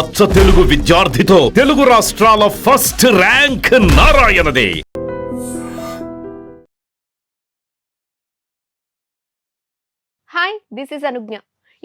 అచ్చ తెలుగు విద్యార్థితో తెలుగు రాష్ట్రాల ఫస్ట్ ర్యాంక్ నారాయణదే. Hi, this is Anugna.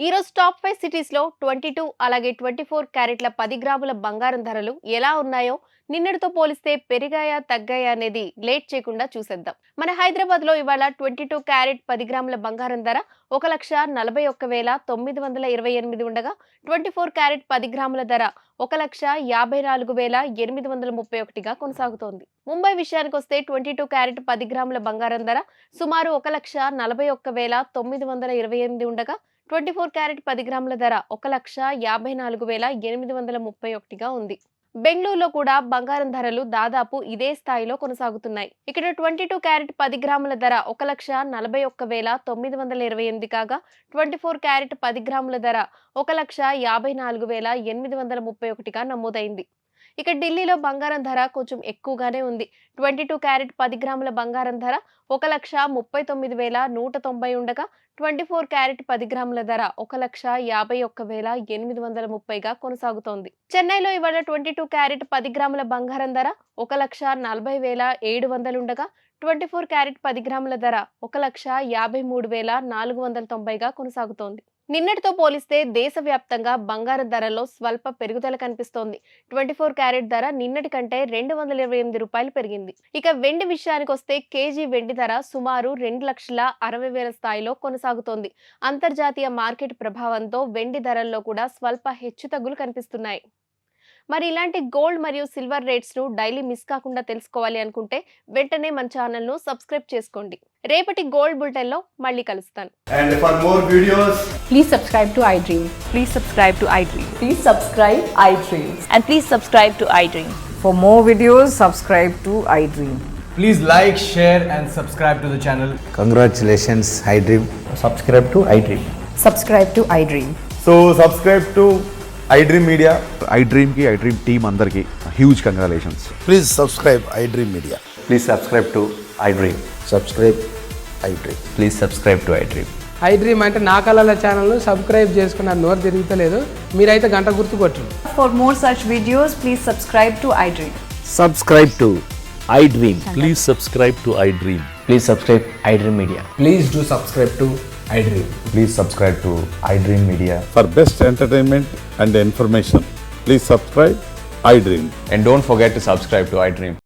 ఈరోజు టాప్ 5 సిటీస్లో 22 అలాగే 24 క్యారెట్ల 10 గ్రాముల బంగారం ధరలు ఎలా ఉన్నాయో నిన్నటితో పోలిస్తే పెరిగాయా తగ్గాయా అనేది లేట్ చేయకుండా చూసేద్దాం. మన హైదరాబాద్లో ఇవాళ 22 క్యారెట్ 10 గ్రాముల బంగారం ధర 1,41,928 ఉండగా 24 క్యారెట్ 10 గ్రాముల ధర 1,54,831గా కొనసాగుతోంది. ముంబై విషయానికి వస్తే 22 క్యారెట్ 10 గ్రాముల బంగారం ధర సుమారు 1,41,928 ఉండగా 24 క్యారెట్ 10 గ్రాముల ధర 1,54,831గా ఉంది. బెంగళూరులో కూడా బంగారం ధరలు దాదాపు ఇదే స్థాయిలో కొనసాగుతున్నాయి. ఇక్కడ 22 క్యారెట్ 10 గ్రాముల ధర 1,41,928 కాగా 24 క్యారెట్ 10 గ్రాముల ధర 1,54,831గా నమోదైంది. ఇక ఢిల్లీలో బంగారం ధర కొంచెం ఎక్కువగానే ఉంది. 22 క్యారెట్ 10 గ్రాముల బంగారం ధర 1,39,190 ఉండగా 24 క్యారెట్ 10 గ్రాముల ధర 1,51,830గా కొనసాగుతోంది. చెన్నైలో ఇవాళ 22 క్యారెట్ 10 గ్రాముల బంగారం ధర 1,40,700 ఉండగా 24 క్యారెట్ 10 గ్రాముల ధర 1,53,490గా కొనసాగుతోంది. నిన్నటితో పోలిస్తే దేశవ్యాప్తంగా బంగారం ధరల్లో స్వల్ప పెరుగుదల కనిపిస్తోంది. 24 క్యారెట్ ధర నిన్నటి కంటే 228 రూపాయలు పెరిగింది. ఇక వెండి విషయానికి వస్తే కేజీ వెండి ధర సుమారు 2,60,000 స్థాయిలో కొనసాగుతోంది. అంతర్జాతీయ మార్కెట్ ప్రభావంతో వెండి ధరల్లో కూడా స్వల్ప హెచ్చుతగ్గులు కనిపిస్తున్నాయి. మరి ఇలాంటి గోల్డ్ మరియు సిల్వర్ రేట్స్ ను డైలీ మిస్ కాకుండా తెలుసుకోవాలి అనుకుంటే వెంటనే మన ఛానల్ ను సబ్స్క్రైబ్ చేసుకోండి. రేపటి గోల్డ్ బులెటిన్ లో మళ్ళీ కలుస్తాను. And for more videos, please subscribe to iDream. Please subscribe to iDream. Please subscribe iDream. And please subscribe to iDream. For more videos, subscribe to iDream. please like, share and subscribe to the channel. Congratulations, iDream. Subscribe to iDream. Subscribe to iDream. So subscribe to iDream Media. iDream team అందరికి huge congratulations. Please subscribe iDream Media. Please subscribe to iDream. Subscribe iDream. Please subscribe to iDream. iDream అంటే నా కళల ఛానల్ను subscribe చేసుకున్న నోరు తిరుగుతలేదు. మీరైతే గంట గుర్తు కొట్టండి. For more such videos, please subscribe to iDream. Subscribe to iDream. Please subscribe to iDream. Please subscribe iDream Media. Please do subscribe to iDream. Please subscribe to iDream Media. For best entertainment and information, please subscribe iDream. And don't forget to subscribe to iDream.